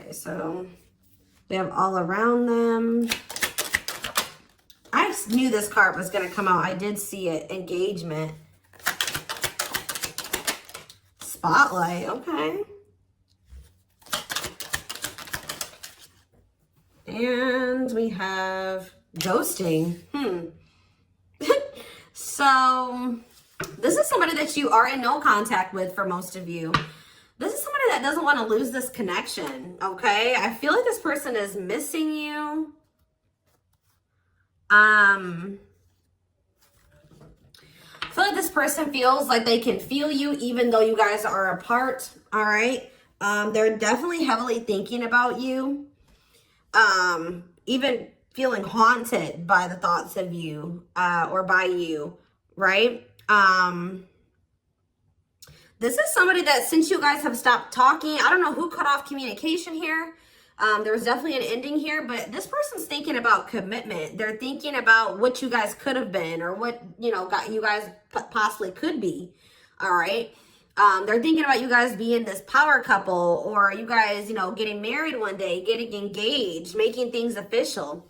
Okay, so we have all around them. I knew this card was going to come out. I did see it. Engagement. Spotlight. Okay. And we have ghosting. So this is somebody that you are in no contact with for most of you. This is somebody that doesn't want to lose this connection, okay? I feel like this person is missing you. I feel like this person feels like they can feel you even though you guys are apart, all right? They're definitely heavily thinking about you. Even feeling haunted by the thoughts of you, or by you, right? This is somebody that since you guys have stopped talking, I don't know who cut off communication here. There's definitely an ending here, but this person's thinking about commitment. They're thinking about what you guys could have been or what, you know, you guys possibly could be. All right. They're thinking about you guys being this power couple, or you guys, you know, getting married one day, getting engaged, making things official.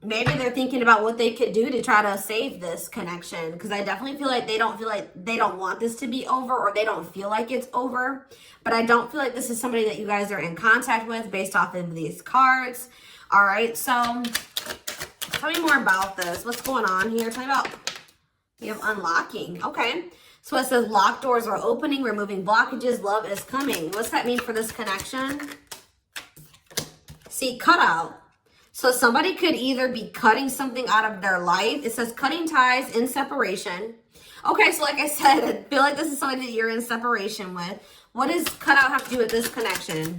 Maybe they're thinking about what they could do to try to save this connection, because I definitely feel like they don't want this to be over, or they don't feel like it's over. But I don't feel like this is somebody that you guys are in contact with based off of these cards. All right, so tell me more about this. What's going on here? Tell me about, you have unlocking. Okay, so it says locked doors are opening, removing blockages, love is coming. What's that mean for this connection? See, cutout. So somebody could either be cutting something out of their life. It says cutting ties in separation. Okay, so like I said, I feel like this is somebody that you're in separation with. What does cutout have to do with this connection?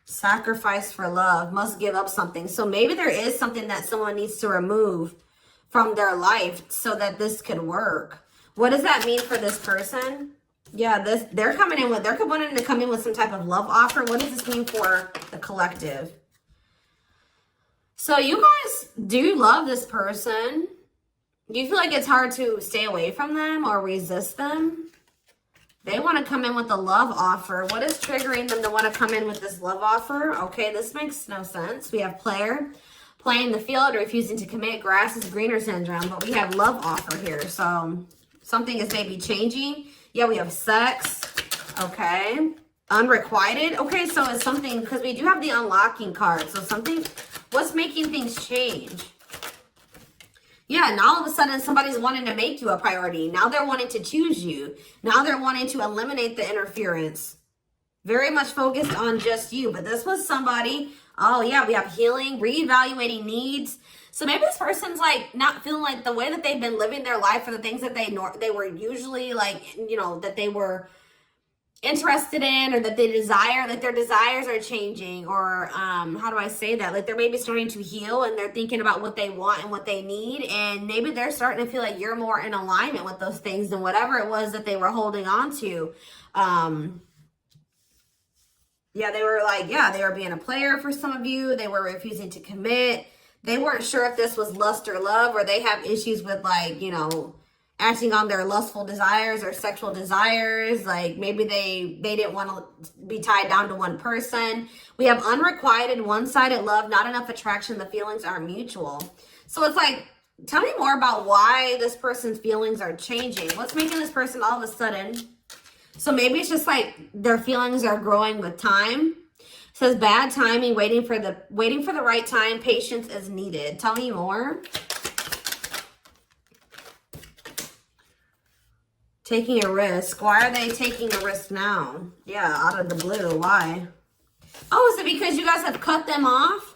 Sacrifice for love. Must give up something. So maybe there is something that someone needs to remove from their life so that this could work. What does that mean for this person? Yeah, they're wanting to come in with some type of love offer. What does this mean for the collective? So you guys do love this person. Do you feel like it's hard to stay away from them or resist them? They want to come in with a love offer. What is triggering them to want to come in with this love offer? Okay, this makes no sense. We have player, playing the field, refusing to commit, grass is greener syndrome, but we have love offer here. So something is maybe changing. Yeah, we have sex. Okay. Unrequited. Okay, so it's something, because we do have the unlocking card. So something, what's making things change? Yeah, now all of a sudden somebody's wanting to make you a priority. Now they're wanting to choose you. Now they're wanting to eliminate the interference. Very much focused on just you. But this was somebody, oh yeah, we have healing, reevaluating needs. So maybe this person's like not feeling like the way that they've been living their life, or the things that they were usually like, you know, that they were interested in, or that they desire, like their desires are changing, or how do I say that, like they're maybe starting to heal and they're thinking about what they want and what they need, and maybe they're starting to feel like you're more in alignment with those things than whatever it was that they were holding on to. Yeah, they were like, yeah, they were being a player for some of you. They were refusing to commit. They weren't sure if this was lust or love, or they have issues with, like, you know, acting on their lustful desires or sexual desires. Like maybe they didn't want to be tied down to one person. We have unrequited, one-sided love, not enough attraction. The feelings aren't mutual. So it's like, tell me more about why this person's feelings are changing. What's making this person all of a sudden? So maybe it's just like their feelings are growing with time. It says bad timing, waiting for the right time. Patience is needed. Tell me more. Taking a risk. Why are they taking a risk now? Yeah, out of the blue. Why? Oh, is it because you guys have cut them off?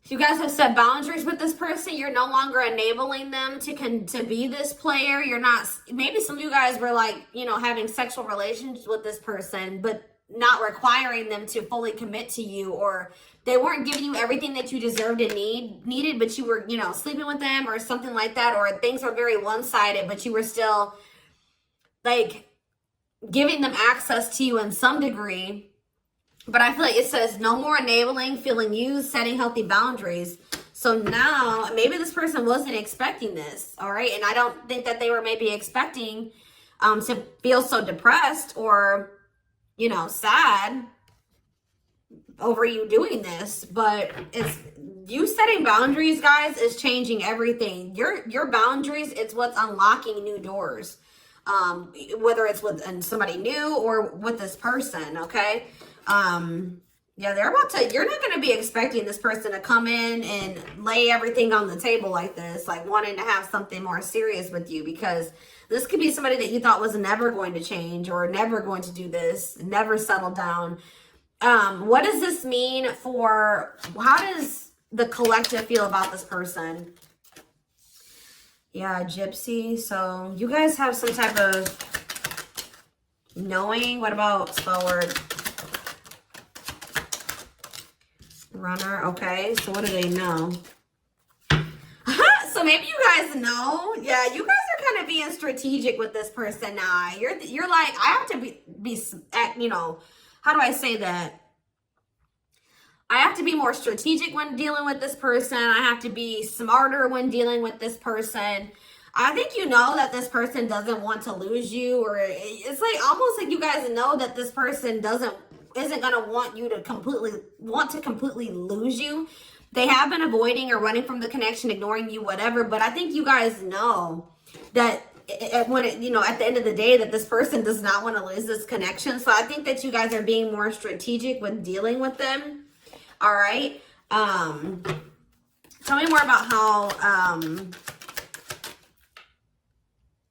You guys have set boundaries with this person. You're no longer enabling them to be this player. You're not, maybe some of you guys were like, you know, having sexual relations with this person, but not requiring them to fully commit to you, or they weren't giving you everything that you deserved and needed, but you were, you know, sleeping with them or something like that, or things are very one-sided, but you were still like giving them access to you in some degree. But I feel like it says no more enabling, feeling used, setting healthy boundaries. So now maybe this person wasn't expecting this, all right? And I don't think that they were maybe expecting to feel so depressed, or you know, sad over you doing this, but it's you setting boundaries, guys, is changing everything. Your boundaries, it's what's unlocking new doors. Whether it's with somebody new or with this person, okay? Yeah, they're about to, you're not going to be expecting this person to come in and lay everything on the table like this, like wanting to have something more serious with you, because this could be somebody that you thought was never going to change or never going to do this, never settle down. What does this mean for, how does the collective feel about this person? Yeah, gypsy. So you guys have some type of knowing. What about spell word? Runner. Okay, so what do they know? So maybe you guys know. Yeah, you guys are kind of being strategic with this person now. You're like, I have to be you know, how do I say that? I have to be more strategic when dealing with this person. I have to be smarter when dealing with this person. I think you know that this person doesn't want to lose you, or it's like almost like you guys know that this person isn't going to want you to completely lose you. They have been avoiding or running from the connection, ignoring you, whatever. But I think you guys know that you know, at the end of the day, that this person does not want to lose this connection. So I think that you guys are being more strategic when dealing with them. All right. Tell me more about how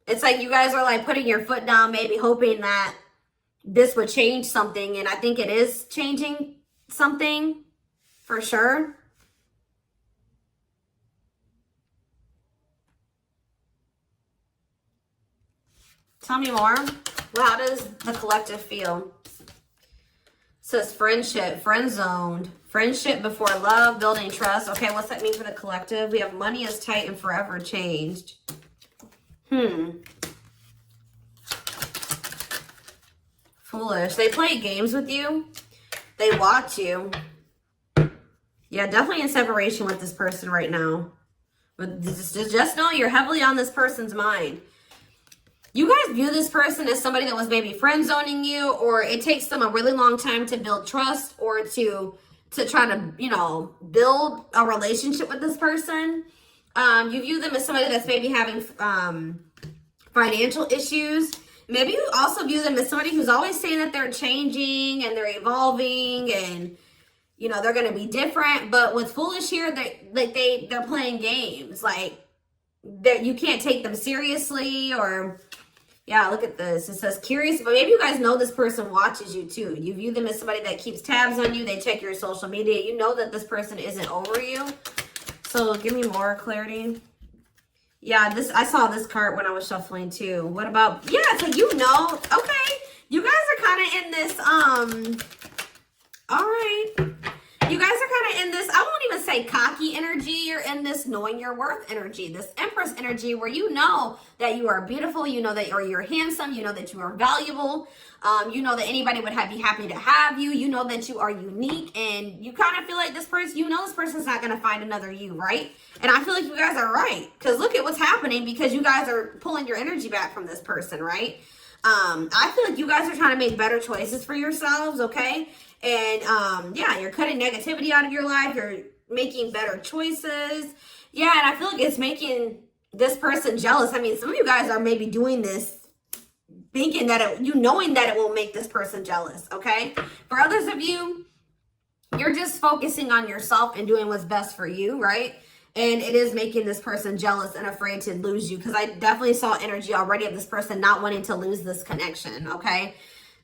it's like you guys are like putting your foot down, maybe hoping that this would change something. And I think it is changing something for sure. Tell me more. Well, how does the collective feel? It says friendship, friend zoned, friendship before love, building trust. Okay, what's that mean for the collective? We have money is tight and forever changed. Foolish. They play games with you. They watch you. Yeah, definitely in separation with this person right now. But just know you're heavily on this person's mind. You guys view this person as somebody that was maybe friend zoning you, or it takes them a really long time to build trust or to try to, you know, build a relationship with this person. You view them as somebody that's maybe having financial issues. Maybe you also view them as somebody who's always saying that they're changing and they're evolving and, you know, they're going to be different. But with foolish here, they're playing games. Like, you can't take them seriously, or... Yeah, look at this. It says curious, but maybe you guys know this person watches you too. You view them as somebody that keeps tabs on you. They check your social media. You know that this person isn't over you. So give me more clarity. Yeah, I saw this card when I was shuffling too. What about, yeah, so you know, okay. You guys are kind of in this, all right. You guys are kind of in this, I won't even say cocky energy. You're in this knowing your worth energy, this Empress energy, where you know that you are beautiful, you know that you're handsome, you know that you are valuable, you know that anybody would be happy to have you, you know that you are unique, and you kind of feel like this person, you know this person's not going to find another you, right? And I feel like you guys are right, because look at what's happening, because you guys are pulling your energy back from this person, right? I feel like you guys are trying to make better choices for yourselves, okay? And yeah, you're cutting negativity out of your life. You're making better choices. Yeah, and I feel like it's making this person jealous. I mean, some of you guys are maybe doing this thinking that knowing that it will make this person jealous, okay? For others of you, you're just focusing on yourself and doing what's best for you, right? And it is making this person jealous and afraid to lose you, because I definitely saw energy already of this person not wanting to lose this connection, okay?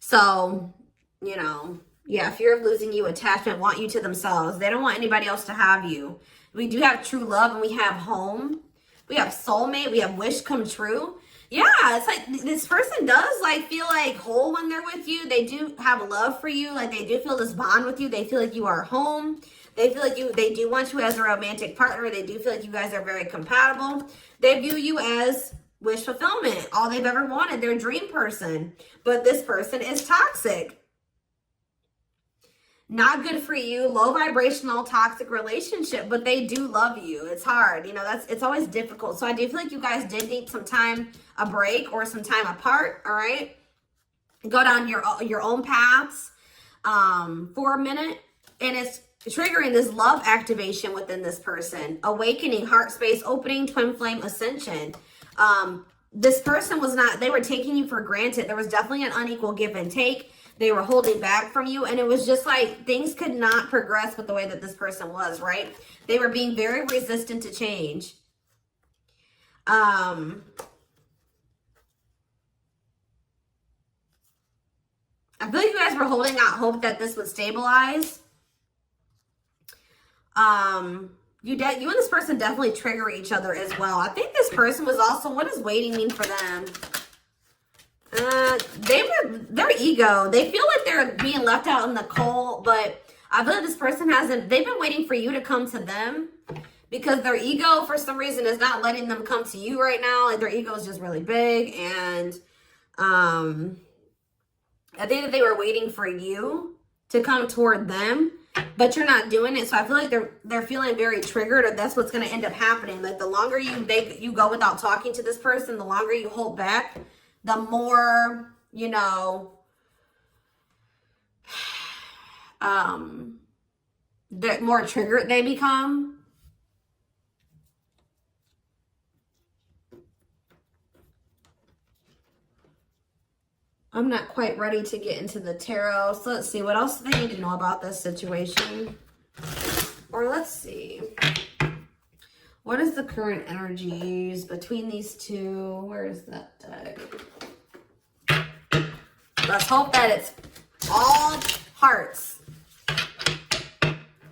So, you know... Yeah, fear of losing you, attachment, want you to themselves. They don't want anybody else to have you. We do have true love, and we have home. We have soulmate. We have wish come true. Yeah, it's like this person does like feel like whole when they're with you. They do have love for you. Like they do feel this bond with you. They feel like you are home. They feel like they do want you as a romantic partner. They do feel like you guys are very compatible. They view you as wish fulfillment, all they've ever wanted, their dream person. But this person is toxic. Not good for you, low vibrational, toxic relationship, but they do love you. It's hard, you know, it's always difficult. So I do feel like you guys did need some time, a break or some time apart, all right? go down your own paths for a minute, and it's triggering this love activation within this person. Awakening, heart space opening, twin flame ascension. This person was not, they were taking you for granted. There was definitely an unequal give and take. They were holding back from you, and it was just like things could not progress with the way that this person was, right? They were being very resistant to change. I feel like you guys were holding out hope that this would stabilize. You and this person definitely trigger each other as well. I think this person was also, what does waiting mean for them? Their ego, they feel like they're being left out in the cold, but I feel like this person hasn't, they've been waiting for you to come to them, because their ego for some reason is not letting them come to you right now. Like their ego is just really big, and I think that they were waiting for you to come toward them, but you're not doing it. So I feel like they're feeling very triggered, or that's what's going to end up happening. Like the longer you go without talking to this person, the longer you hold back, the more, you know, the more triggered they become. I'm not quite ready to get into the tarot. So let's see. What else do they need to know about this situation? Or let's see. What is the current energies between these two? Where is that deck? Let's hope that it's all hearts.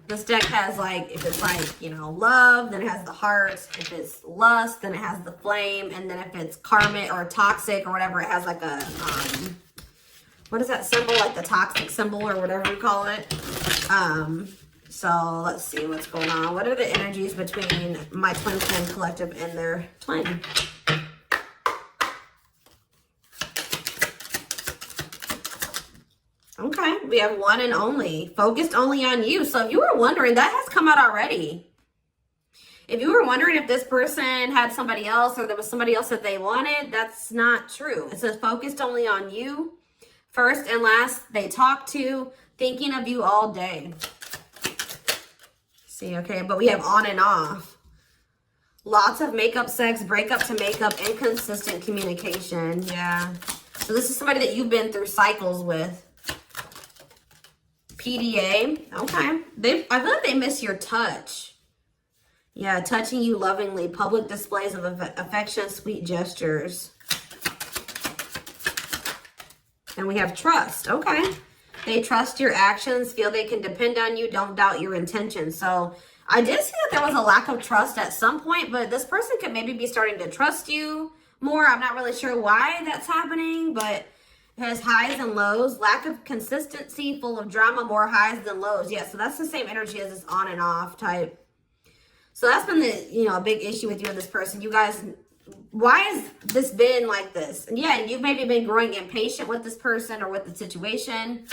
This deck has like, if it's like, you know, love, then it has the hearts. If it's lust, then it has the flame. And then if it's karmic or toxic or whatever, it has like a, what is that symbol? Like the toxic symbol or whatever you call it. So let's see what's going on. What are the energies between my twin flame collective and their twin? Okay, we have one and only. Focused only on you. So if you were wondering, that has come out already. If you were wondering if this person had somebody else or there was somebody else that they wanted, that's not true. It says focused only on you. First and last, they talk to, thinking of you all day. See, okay, but we have on and off. Lots of makeup sex, breakup to makeup, inconsistent communication. Yeah. So this is somebody that you've been through cycles with. PDA. Okay. I feel like they miss your touch. Yeah, touching you lovingly. Public displays of affection, sweet gestures. And we have trust. Okay. They trust your actions, feel they can depend on you, don't doubt your intentions. So I did see that there was a lack of trust at some point, but this person could maybe be starting to trust you more. I'm not really sure why that's happening, but it has highs and lows, lack of consistency, full of drama, more highs than lows. Yeah, so that's the same energy as this on and off type. So that's been the, you know, a big issue with you and this person. You guys, why has this been like this? And yeah, you've maybe been growing impatient with this person or with the situation.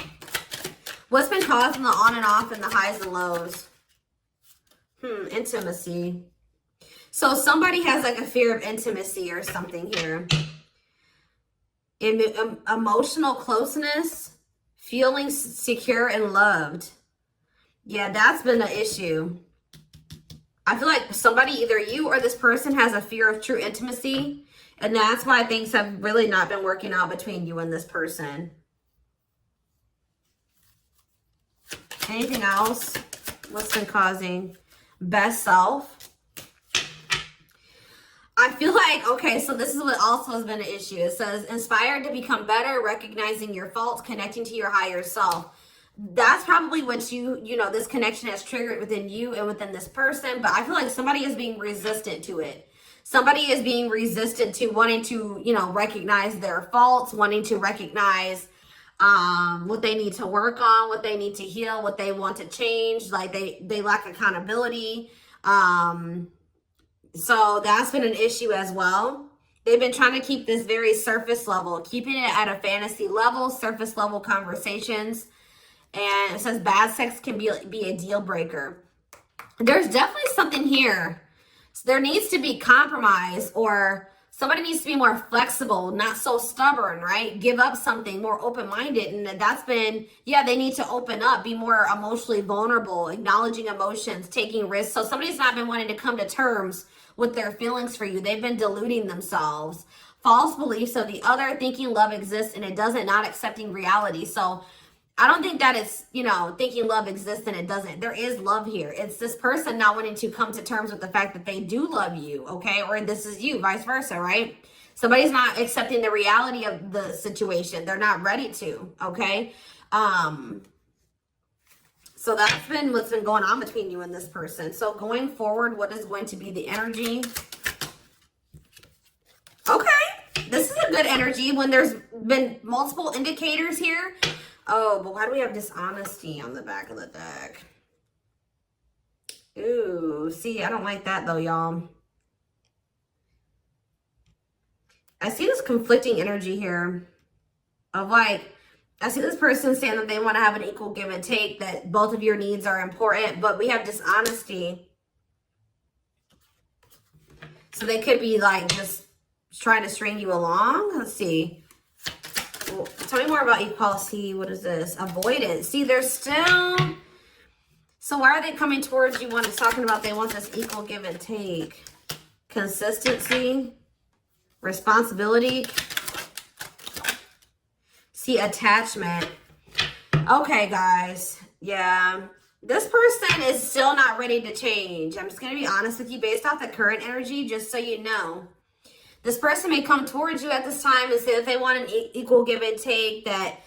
What's been causing the on and off and the highs and lows? Intimacy. So somebody has like a fear of intimacy or something here. Emotional closeness, feeling secure and loved. Yeah, that's been the issue. I feel like somebody, either you or this person, has a fear of true intimacy. And that's why things have really not been working out between you and this person. Anything else? What's been causing? Best self. I feel like, okay, so this is what also has been an issue. It says, inspired to become better, recognizing your faults, connecting to your higher self. That's probably what you know, this connection has triggered within you and within this person. But I feel like somebody is being resistant to it. Somebody is being resistant to wanting to, you know, recognize their faults, wanting to recognize what they need to work on, what they need to heal, what they want to change. Like they lack accountability. So that's been an issue as well. They've been trying to keep this very surface level, keeping it at a fantasy level, surface level conversations. And it says bad sex can be a deal breaker. There's definitely something here. So there needs to be compromise, or Somebody needs to be more flexible, not so stubborn, right? Give up something, more open-minded. And that's been, yeah, they need to open up, be more emotionally vulnerable, acknowledging emotions, taking risks. So somebody's not been wanting to come to terms with their feelings for you. They've been deluding themselves. False beliefs of the other, thinking love exists and it doesn't, not accepting reality. So I don't think that it's, you know, thinking love exists and it doesn't. There is love here. It's this person not wanting to come to terms with the fact that they do love you, okay? Or this is you, vice versa, right? Somebody's not accepting the reality of the situation. They're not ready to, okay? So that's been what's been going on between you and this person. So going forward, what is going to be the energy? Okay, this is a good energy when there's been multiple indicators here. Oh, but why do we have dishonesty on the back of the deck? Ooh, see, I don't like that though, y'all. I see this conflicting energy here of like, I see this person saying that they want to have an equal give and take, that both of your needs are important, but we have dishonesty. So they could be like just trying to string you along. Let's see. Tell me more about equality. What is this? Avoidance. See, they're still... So why are they coming towards you when it's talking about they want this equal give and take? Consistency. Responsibility. See, attachment. Okay, guys. Yeah. This person is still not ready to change. I'm just going to be honest with you based off the current energy, just so you know. This person may come towards you at this time and say that they want an equal give and take, that,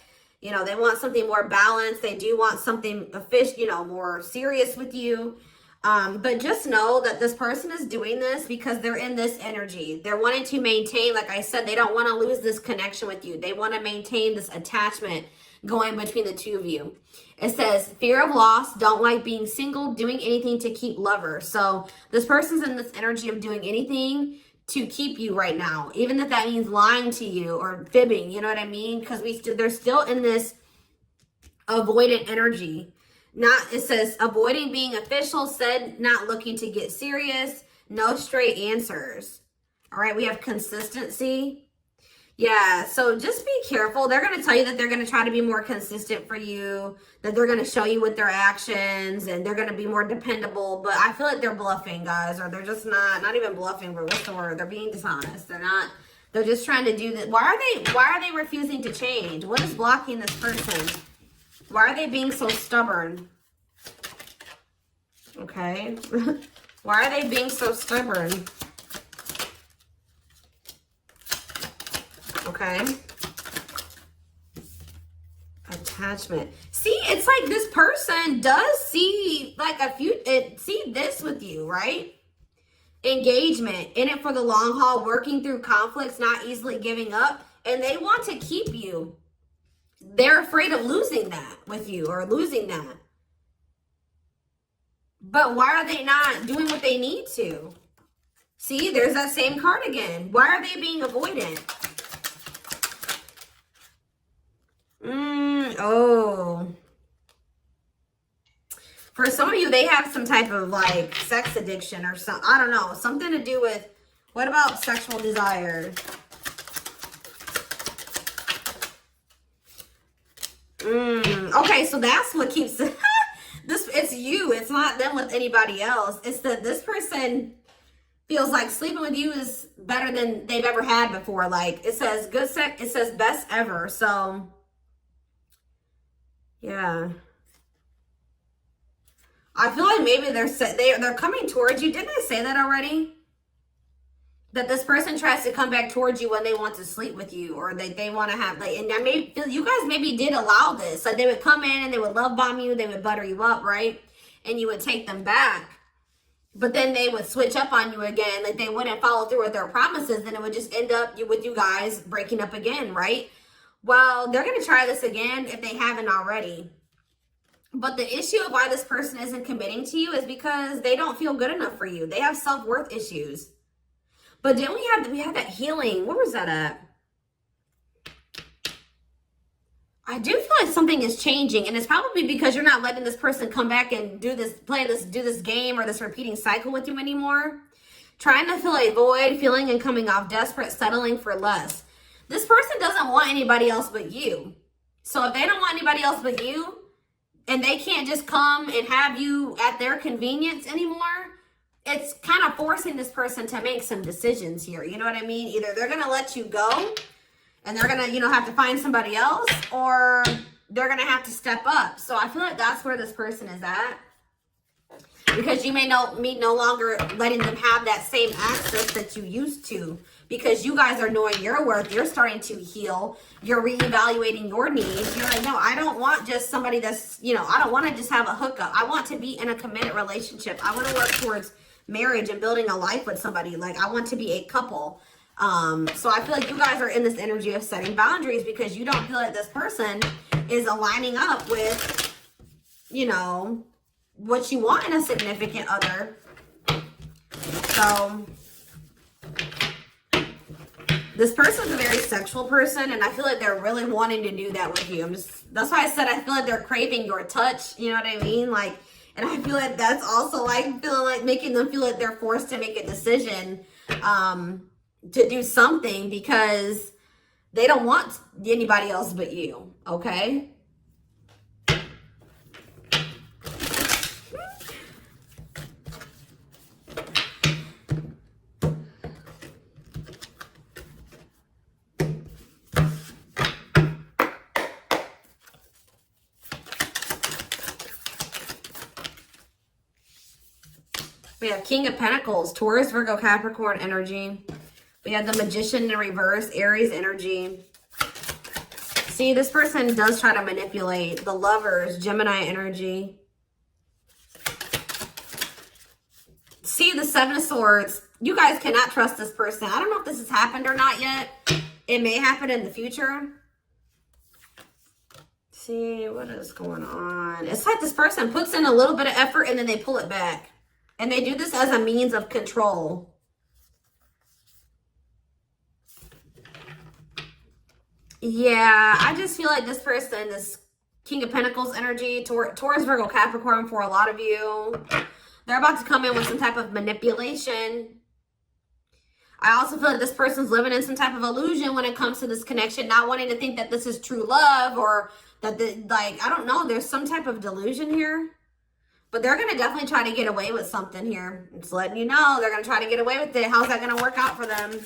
you know, they want something more balanced. They do want something official, you know, more serious with you. But just know that this person is doing this because they're in this energy. They're wanting to maintain, like I said, they don't want to lose this connection with you. They want to maintain this attachment going between the two of you. It says, fear of loss, don't like being single, doing anything to keep lovers. So this person's in this energy of doing anything to keep you right now, even if that means lying to you or fibbing, you know what I mean? Because they're still in this avoidant energy. It says avoiding being official, said not looking to get serious, no straight answers. All right, we have consistency. Yeah, so just be careful. They're going to tell you that they're going to try to be more consistent for you, that they're going to show you with their actions, and they're going to be more dependable. But I feel like they're bluffing, guys, or they're just not even bluffing, but what's the word? They're being dishonest. They're just trying to do that. Why are they refusing to change? What is blocking this person? Why are they being so stubborn? Okay. Why are they being so stubborn? Okay. Attachment. See, it's like this person does see like see this with you, right? Engagement, in it for the long haul, working through conflicts, not easily giving up, and they want to keep you. They're afraid of losing that with you or losing that. But why are they not doing what they need to? See, there's that same card again. Why are they being avoidant? Oh. For some of you, they have some type of like sex addiction or something. I don't know. Something to do with, what about sexual desire? Okay, so that's what keeps it's you. It's not them with anybody else. It's that this person feels like sleeping with you is better than they've ever had before. Like it says good sex, it says best ever. So yeah. I feel like maybe they're coming towards you. Didn't I say that already? That this person tries to come back towards you when they want to sleep with you, or they want to have like, and I may feel you guys maybe did allow this. Like they would come in and they would love bomb you, they would butter you up, right? And you would take them back. But then they would switch up on you again. Like they wouldn't follow through with their promises, and it would just end up with you guys breaking up again, right? Well, they're going to try this again if they haven't already. But the issue of why this person isn't committing to you is because they don't feel good enough for you. They have self-worth issues. But didn't we had that healing? Where was that at? I do feel like something is changing, and it's probably because you're not letting this person come back and do this game or this repeating cycle with you anymore. Trying to fill a void, feeling and coming off desperate, settling for less. This person doesn't want anybody else but you. So if they don't want anybody else but you, and they can't just come and have you at their convenience anymore, it's kind of forcing this person to make some decisions here. You know what I mean? Either they're going to let you go and they're going to, you know, have to find somebody else, or they're going to have to step up. So I feel like that's where this person is at. Because you may no longer letting them have that same access that you used to. Because you guys are knowing your worth. You're starting to heal. You're reevaluating your needs. You're like, no, I don't want just somebody that's, you know, I don't want to just have a hookup. I want to be in a committed relationship. I want to work towards marriage and building a life with somebody. Like, I want to be a couple. So I feel like you guys are in this energy of setting boundaries because you don't feel like this person is aligning up with, you know, what you want in a significant other. So this person's a very sexual person, and I feel like they're really wanting to do that with you. That's why I said I feel like they're craving your touch. You know what I mean? Like, and I feel like that's also like feeling like making them feel like they're forced to make a decision to do something because they don't want anybody else but you. Okay. We have King of Pentacles, Taurus, Virgo, Capricorn energy. We have the Magician in reverse, Aries energy. See, this person does try to manipulate. The Lovers, Gemini energy. See, the Seven of Swords. You guys cannot trust this person. I don't know if this has happened or not yet. It may happen in the future. See, what is going on? It's like this person puts in a little bit of effort and then they pull it back. And they do this as a means of control. Yeah, I just feel like this person, this King of Pentacles energy, Taurus, Virgo, Capricorn for a lot of you, they're about to come in with some type of manipulation. I also feel like this person's living in some type of illusion when it comes to this connection, not wanting to think that this is true love or that, I don't know, there's some type of delusion here. But they're going to definitely try to get away with something here. I'm just letting you know. They're going to try to get away with it. How's that going to work out for them?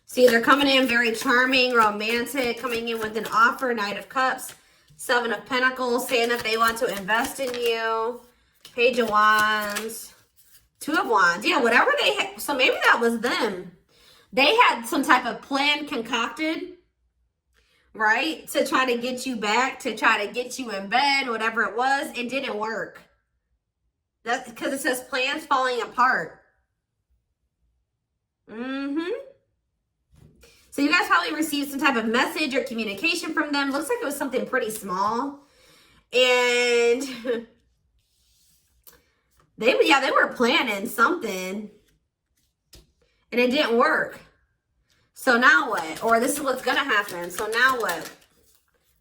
See, they're coming in very charming, romantic, coming in with an offer, Knight of Cups, Seven of Pentacles, saying that they want to invest in you. Page of Wands, Two of Wands. Yeah, whatever they had. So maybe that was them. They had some type of plan concocted, right? To try to get you back, to try to get you in bed, whatever it was. It didn't work. That's because it says plans falling apart. So you guys probably received some type of message or communication from them. Looks like it was something pretty small. And they were planning something. And it didn't work. So now what? Or this is what's going to happen. So now what?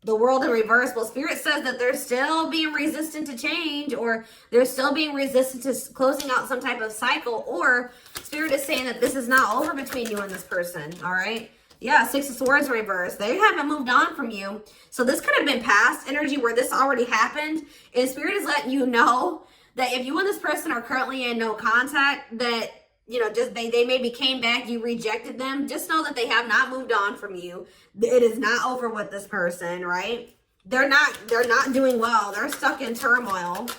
The World in reverse. Well, Spirit says that they're still being resistant to change, or they're still being resistant to closing out some type of cycle, or Spirit is saying that this is not over between you and this person, all right? Yeah, Six of Swords reverse. They haven't moved on from you. So this could have been past energy where this already happened, and Spirit is letting you know that if you and this person are currently in no contact, that you know, just they maybe came back, you rejected them. Just know that they have not moved on from you. It is not over with this person, right? They're not doing well. They're stuck in turmoil.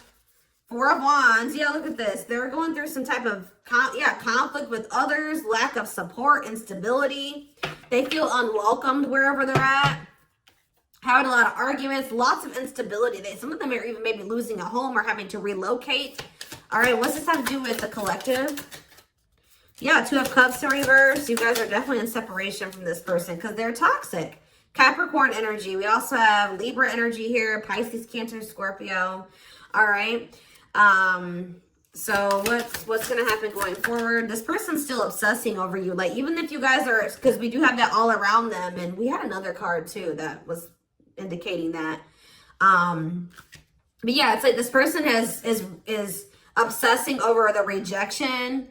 Four of Wands. Yeah, look at this. They're going through some type of conflict with others, lack of support, instability. They feel unwelcomed wherever they're at. Having a lot of arguments, lots of instability. Some of them are even maybe losing a home or having to relocate. All right, what's this have to do with the collective? Yeah, Two of Cups in reverse. You guys are definitely in separation from this person because they're toxic. Capricorn energy. We also have Libra energy here. Pisces, Cancer, Scorpio. All right. So what's going to happen going forward? This person's still obsessing over you. Like, even if you guys are, because we do have that all around them. And we had another card too that was indicating that. But yeah, it's like this person is obsessing over the rejection.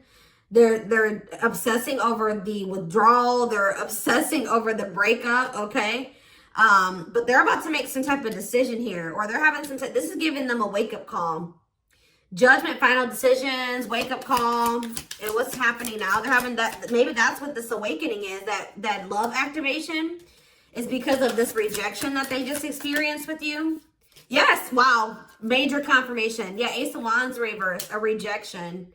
They're obsessing over the withdrawal. They're obsessing over the breakup, okay? But they're about to make some type of decision here, or they're having some this is giving them a wake-up call. Judgment, final decisions, wake-up call. And what's happening now? They're having that, maybe that's what this awakening is, that love activation is because of this rejection that they just experienced with you. Yes, wow, major confirmation. Yeah, Ace of Wands reverse, a rejection.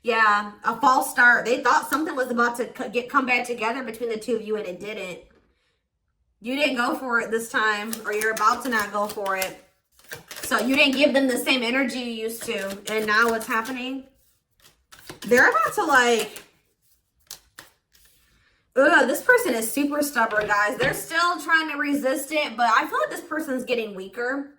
Yeah, a false start. They thought something was about to come back together between the two of you, and it didn't. You didn't go for it this time, or you're about to not go for it. So you didn't give them the same energy you used to. And now what's happening? They're about to like... Ugh, this person is super stubborn, guys. They're still trying to resist it, but I feel like this person's getting weaker.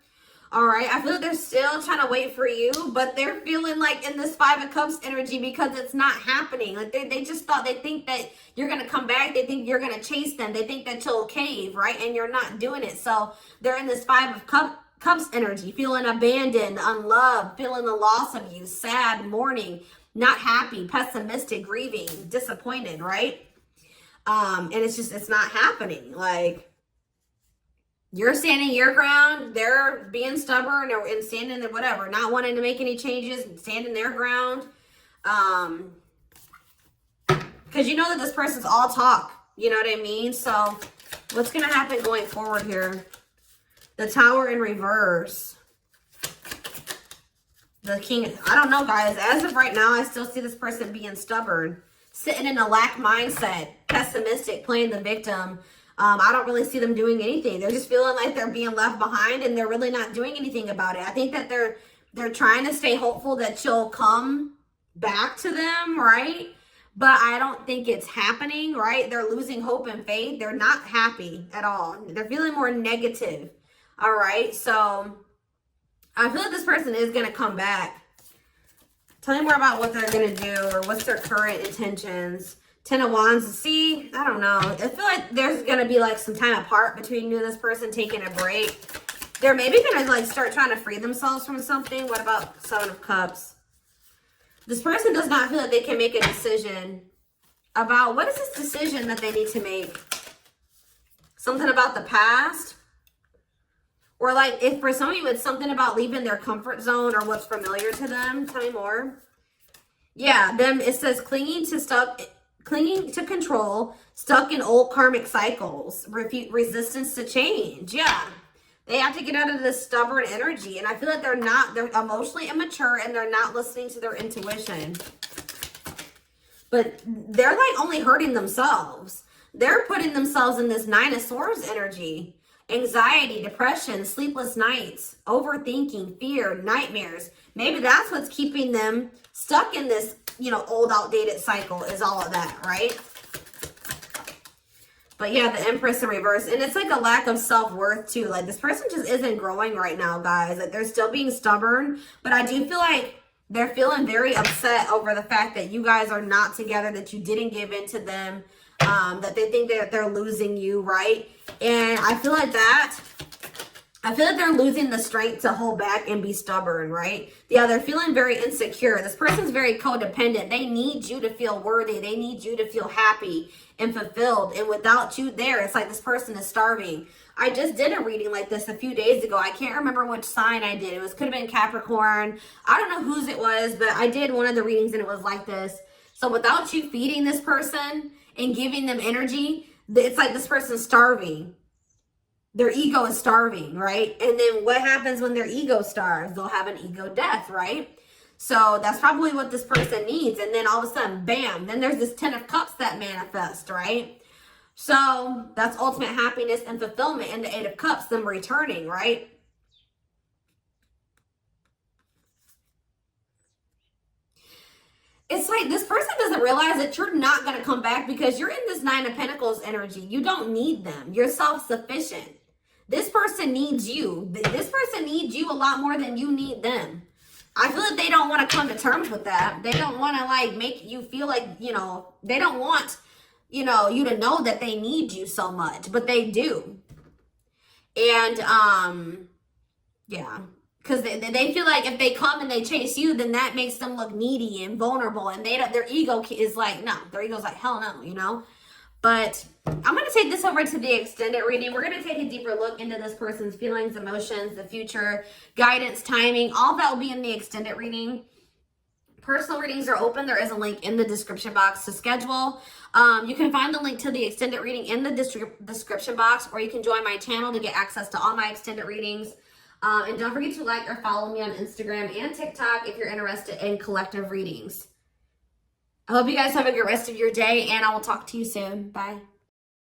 All right, I feel like they're still trying to wait for you, but they're feeling like in this Five of Cups energy because it's not happening. Like they just thought, they think that you're going to come back. They think you're going to chase them. They think that you'll cave, right? And you're not doing it. So they're in this Five of Cups energy, feeling abandoned, unloved, feeling the loss of you, sad, mourning, not happy, pessimistic, grieving, disappointed, right? And it's not happening. Like, you're standing your ground, they're being stubborn and standing there, whatever, not wanting to make any changes, standing their ground. Because you know that this person's all talk, you know what I mean? So what's going to happen going forward here? The Tower in reverse. The King, I don't know, guys. As of right now, I still see this person being stubborn, sitting in a lack mindset, pessimistic, playing the victim. I don't really see them doing anything. They're just feeling like they're being left behind, and they're really not doing anything about it. I think that they're trying to stay hopeful that you'll come back to them, right? But I don't think it's happening, right? They're losing hope and faith. They're not happy at all. They're feeling more negative, all right? So I feel like this person is going to come back. Tell me more about what they're going to do, or what's their current intentions. Ten of Wands. See, I don't know. I feel like there's going to be like some time apart between you and this person, taking a break. They're maybe going to like start trying to free themselves from something. What about Seven of Cups? This person does not feel like they can make a decision about, what is this decision that they need to make? Something about the past? Or like, if for some of you it's something about leaving their comfort zone or what's familiar to them. Tell me more. Yeah, it says clinging to control, stuck in old karmic cycles, resistance to change. Yeah, they have to get out of this stubborn energy, and I feel like they're emotionally immature, and they're not listening to their intuition. But they're like only hurting themselves. They're putting themselves in this Nine of Swords energy. Anxiety, depression, sleepless nights, overthinking, fear, nightmares. Maybe that's what's keeping them stuck in this, old outdated cycle, is all of that, right? But yeah, the Empress in reverse. And it's like a lack of self-worth too. Like, this person just isn't growing right now, guys. Like, they're still being stubborn. But I do feel like they're feeling very upset over the fact that you guys are not together, that you didn't give in to them, that they think that they're losing you, right? And I feel like they're losing the strength to hold back and be stubborn, right? Yeah, they're feeling very insecure. This person's very codependent. They need you to feel worthy. They need you to feel happy and fulfilled. And without you there, it's like this person is starving. I just did a reading like this a few days ago. I can't remember which sign I did. Could have been Capricorn. I don't know whose it was, but I did one of the readings and it was like this. So without you feeding this person and giving them energy, it's like this person's starving. Their ego is starving, right? And then what happens when their ego starves? They'll have an ego death, right? So that's probably what this person needs. And then all of a sudden, bam, then there's this Ten of Cups that manifest, right? So that's ultimate happiness and fulfillment. And the Eight of Cups, them returning, right? It's like this person doesn't realize that you're not going to come back because you're in this Nine of Pentacles energy. You don't need them. You're self-sufficient. This person needs you. This person needs you a lot more than you need them. I feel like they don't want to come to terms with that. They don't want to like make you feel like, they don't want, you to know that they need you so much, but they do. And, yeah, Because they feel like if they come and they chase you, then that makes them look needy and vulnerable. And their ego is like, no. Their ego's like, hell no, you know? But I'm going to take this over to the extended reading. We're going to take a deeper look into this person's feelings, emotions, the future, guidance, timing. All that will be in the extended reading. Personal readings are open. There is a link in the description box to schedule. You can find the link to the extended reading in the description box, or you can join my channel to get access to all my extended readings. And don't forget to like or follow me on Instagram and TikTok if you're interested in collective readings. I hope you guys have a good rest of your day, and I will talk to you soon. Bye.